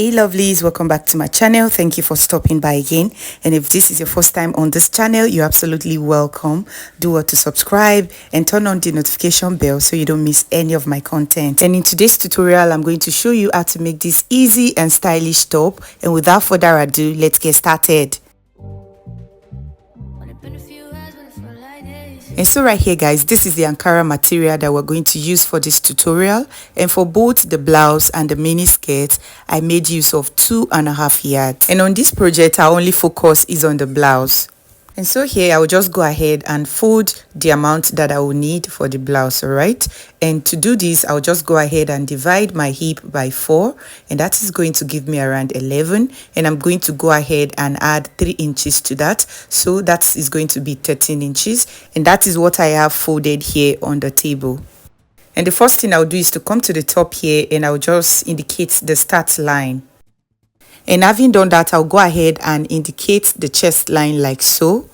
Hey lovelies, welcome back to my channel. Thank you for stopping by again. And if this is your first time on this channel, you're absolutely welcome. Do well to subscribe and turn on the notification bell so you don't miss any of my content. And in today's tutorial, I'm going to show you how to make this easy and stylish top. And without further ado, let's get started. And so right here guys, this is the Ankara material that we're going to use for this tutorial, and for both the blouse and the mini skirt I made use of 2.5 yards, and on this project our only focus is on the blouse. And so here I will just go ahead and fold the amount that I will need for the blouse, alright? And to do this, I'll just go ahead and divide my hip by 4, and that is going to give me around 11. And I'm going to go ahead and add 3 inches to that, so that is going to be 13 inches. And that is what I have folded here on the table. And the first thing I'll do is to come to the top here, and I'll just indicate the start line. And having done that, I'll go ahead and indicate the chest line like so.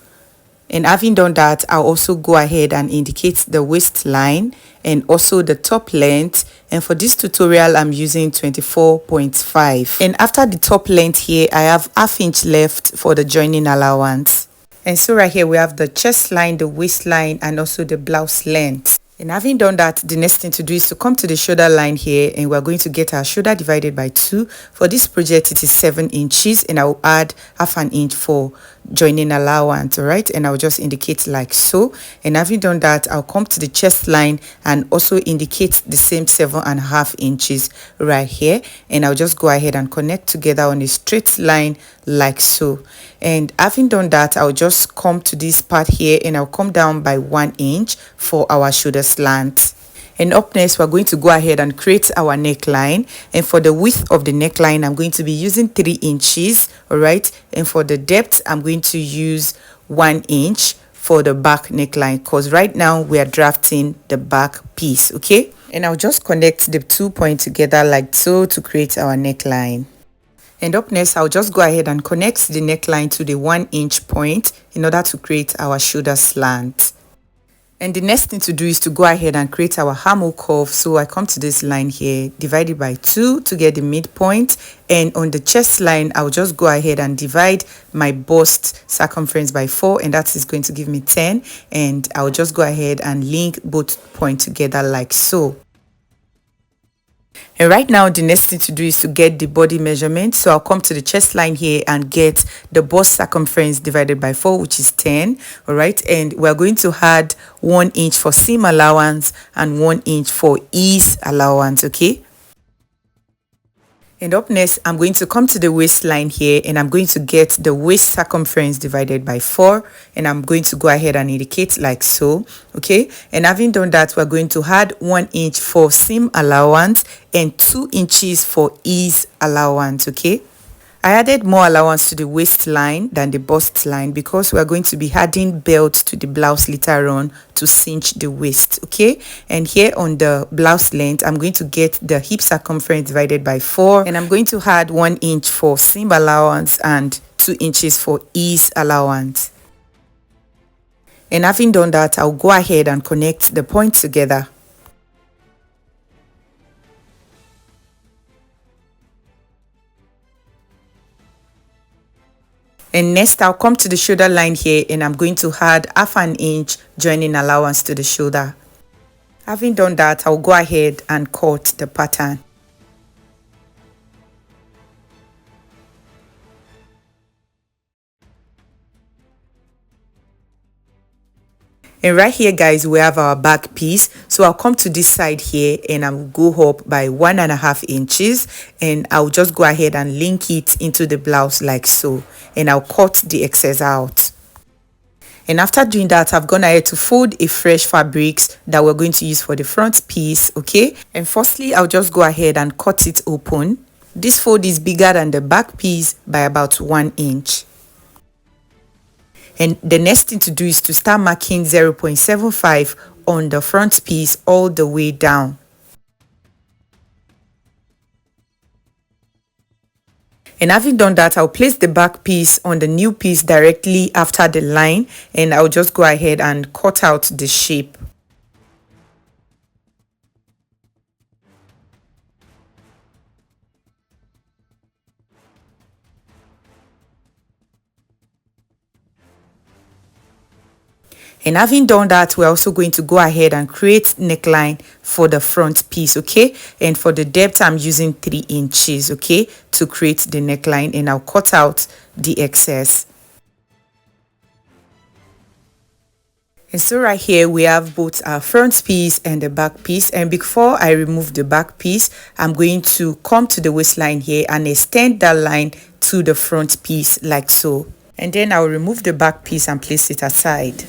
And having done that, I'll also go ahead and indicate the waistline and also the top length. And for this tutorial, I'm using 24.5. And after the top length here, I have ½ inch left for the joining allowance. And so right here, we have the chest line, the waistline, and also the blouse length. And having done that, the next thing to do is to come to the shoulder line here, and we're going to get our shoulder divided by 2. For this project, it is 7 inches, and I'll add ½ an inch for joining allowance, alright? And I'll just indicate like so. And having done that, I'll come to the chest line and also indicate the same 7.5 inches right here. And I'll just go ahead and connect together on a straight line like so. And having done that, I'll just come to this part here, and I'll come down by 1 inch for our shoulder slant. And up next, we're going to go ahead and create our neckline. And for the width of the neckline, I'm going to be using 3 inches, all right? And for the depth, I'm going to use 1 inch for the back neckline, because right now we are drafting the back piece, okay? And I'll just connect the 2 points together like so to create our neckline. And up next, I'll just go ahead and connect the neckline to the 1 inch point in order to create our shoulder slant. And the next thing to do is to go ahead and create our armhole curve. So I come to this line here, divide it by 2 to get the midpoint. And on the chest line, I'll just go ahead and divide my bust circumference by 4, and that is going to give me 10. And I'll just go ahead and link both points together like so. And right now, the next thing to do is to get the body measurement. So I'll come to the chest line here and get the bust circumference divided by 4, which is 10. All right. And we're going to add 1 inch for seam allowance and 1 inch for ease allowance. Okay. And up next, I'm going to come to the waistline here, and I'm going to get the waist circumference divided by 4, and I'm going to go ahead and indicate like so, okay? And having done that, we're going to add 1 inch for seam allowance and 2 inches for ease allowance, okay? I added more allowance to the waistline than the bust line because we're going to be adding belts to the blouse later on to cinch the waist, okay? And here on the blouse length, I'm going to get the hip circumference divided by 4, and I'm going to add 1 inch for seam allowance and 2 inches for ease allowance. And having done that, I'll go ahead and connect the points together. And next, I'll come to the shoulder line here, and I'm going to add ½ an inch joining allowance to the shoulder. Having done that, I'll go ahead and cut the pattern. And right here guys, we have our back piece. So I'll come to this side here, and I'll go up by 1.5 inches, and I'll just go ahead and link it into the blouse like so, and I'll cut the excess out. And after doing that, I've gone ahead to fold a fresh fabrics that we're going to use for the front piece, okay? And firstly, I'll just go ahead and cut it open. This fold is bigger than the back piece by about 1 inch. And the next thing to do is to start marking 0.75 on the front piece all the way down. And having done that, I'll place the back piece on the new piece directly after the line, and I'll just go ahead and cut out the shape. And having done that, we're also going to go ahead and create neckline for the front piece, okay? And for the depth, I'm using 3 inches, okay, to create the neckline, and I'll cut out the excess. And so right here we have both our front piece and the back piece, and before I remove the back piece, I'm going to come to the waistline here and extend that line to the front piece like so. And then I'll remove the back piece and place it aside.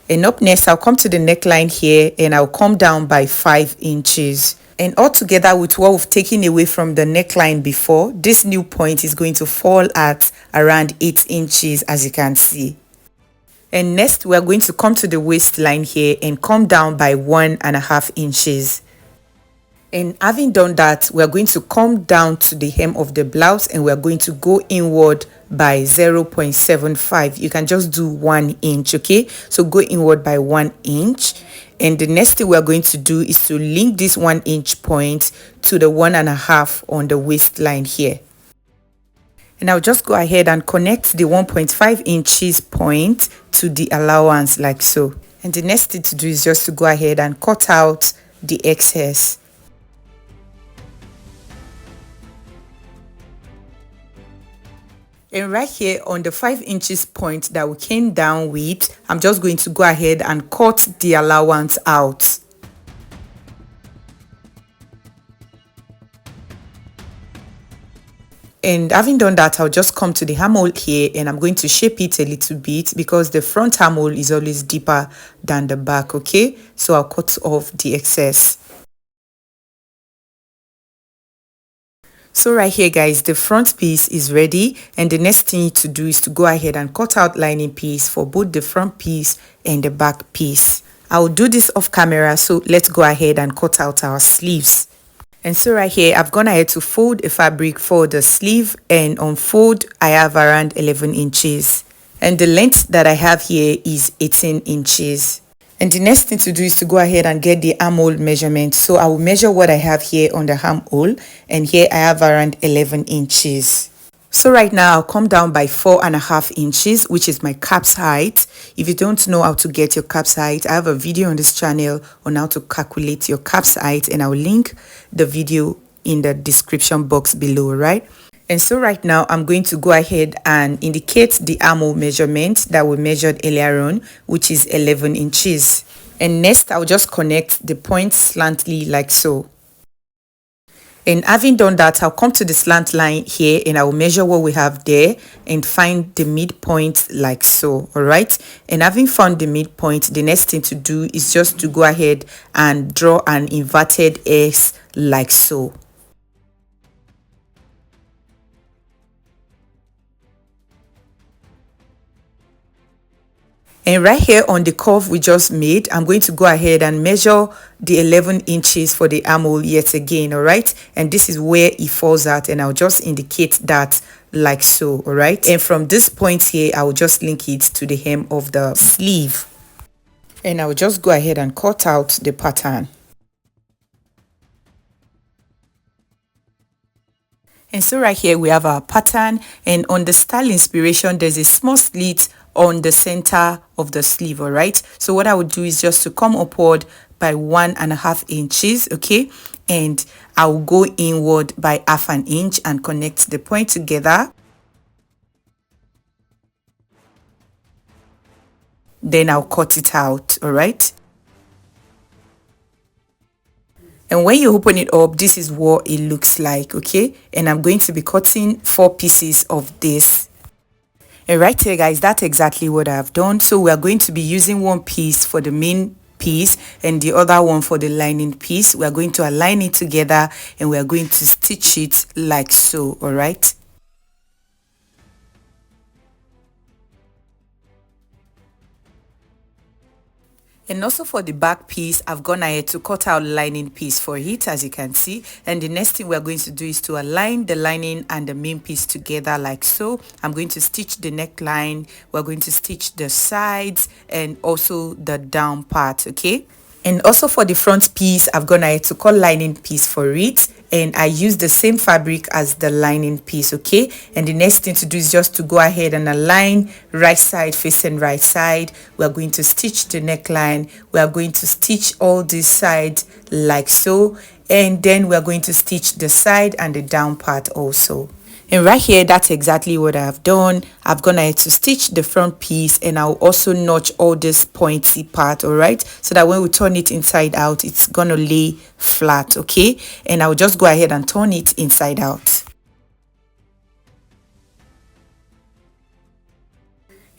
And up next, I'll come to the neckline here and I'll come down by 5 inches. And all together with what we've taken away from the neckline before, this new point is going to fall at around 8 inches, as you can see. And next, we're going to come to the waistline here and come down by 1.5 inches. And having done that, we're going to come down to the hem of the blouse and we're going to go inward by 0.75. You can just do 1 inch, okay? So go inward by 1 inch. And the next thing we're going to do is to link this 1 inch point to the 1.5 on the waistline here. And I'll just go ahead and connect the 1.5 inches point to the allowance like so. And the next thing to do is just to go ahead and cut out the excess. And right here on the 5 inches point that we came down with, I'm just going to go ahead and cut the allowance out. And having done that, I'll just come to the armhole here and I'm going to shape it a little bit because the front armhole is always deeper than the back, okay? So I'll cut off the excess. So right here guys, the front piece is ready, and the next thing to do is to go ahead and cut out lining piece for both the front piece and the back piece. I'll do this off camera, so let's go ahead and cut out our sleeves. And so right here, I've gone ahead to fold a fabric for the sleeve, and on fold, I have around 11 inches. And the length that I have here is 18 inches. And the next thing to do is to go ahead and get the armhole measurement. So I will measure what I have here on the armhole, and here I have around 11 inches. So right now I'll come down by 4.5 inches, which is my cap's height. If you don't know how to get your cap's height, I have a video on this channel on how to calculate your cap's height, and I'll link the video in the description box below, right? And so right now I'm going to go ahead and indicate the armhole measurement that we measured earlier on, which is 11 inches. And next I'll just connect the points slantly like so. And having done that, I'll come to the slant line here and I will measure what we have there and find the midpoint like so, all right? And having found the midpoint, the next thing to do is just to go ahead and draw an inverted S like so. And right here on the curve we just made, I'm going to go ahead and measure the 11 inches for the armhole yet again, all right? And this is where it falls at, and I'll just indicate that like so, all right? And from this point here, I'll just link it to the hem of the sleeve. And I'll just go ahead and cut out the pattern. And so right here we have our pattern, and on the style inspiration there's a small slit on the center of the sleeve, all right? So what I would do is just to come upward by 1.5 inches, okay? And I'll go inward by 1/2 inch and connect the point together. Then I'll cut it out, all right? And when you open it up, this is what it looks like, okay? And I'm going to be cutting 4 pieces of this. And right here guys, that's exactly what I've done. So we are going to be using one piece for the main piece and the other one for the lining piece. We are going to align it together and we are going to stitch it like so, all right? And also for the back piece, I've gone ahead to cut out lining piece for it, as you can see. And the next thing we're going to do is to align the lining and the main piece together like so. I'm going to stitch the neckline, we're going to stitch the sides and also the down part, okay? And also for the front piece, I've gone ahead to cut lining piece for it, and I use the same fabric as the lining piece. Okay, and the next thing to do is just to go ahead and align right side facing right side. We are going to stitch the neckline. We are going to stitch all this side like so, and then we are going to stitch the side and the down part also. And right here, that's exactly what I've done. I've gone ahead to stitch the front piece, and I'll also notch all this pointy part, all right, so that when we turn it inside out, it's gonna lay flat. Okay, and I'll just go ahead and turn it inside out.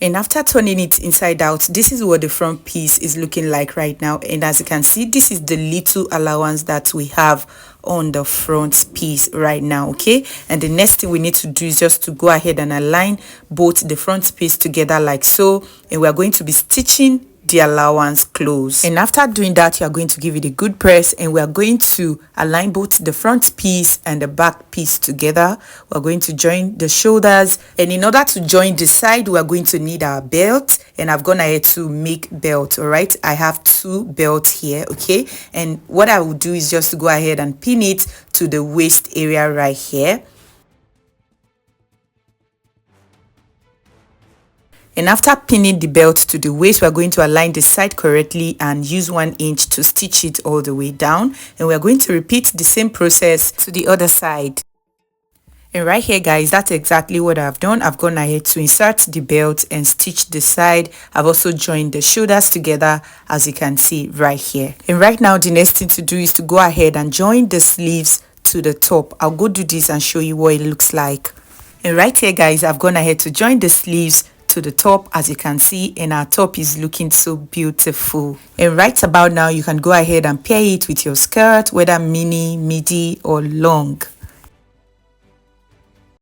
And after turning it inside out, this is what the front piece is looking like right now. And as you can see, this is the little allowance that we have on the front piece right now. Okay, and the next thing we need to do is just to go ahead and align both the front piece together like so, and we are going to be stitching the allowance close. And after doing that, you are going to give it a good press, and we are going to align both the front piece and the back piece together. We're going to join the shoulders, and in order to join the side, we are going to need our belt, and I've gone ahead to make belt. All right, I have 2 belts here. Okay, and what I will do is just to go ahead and pin it to the waist area right here. And after pinning the belt to the waist, we are going to align the side correctly and use 1 inch to stitch it all the way down. And we are going to repeat the same process to the other side. And right here, guys, that's exactly what I've done. I've gone ahead to insert the belt and stitch the side. I've also joined the shoulders together, as you can see right here. And right now, the next thing to do is to go ahead and join the sleeves to the top. I'll go do this and show you what it looks like. And right here, guys, I've gone ahead to join the sleeves to the top, as you can see, and our top is looking so beautiful. And right about now, you can go ahead and pair it with your skirt, whether mini, midi or long.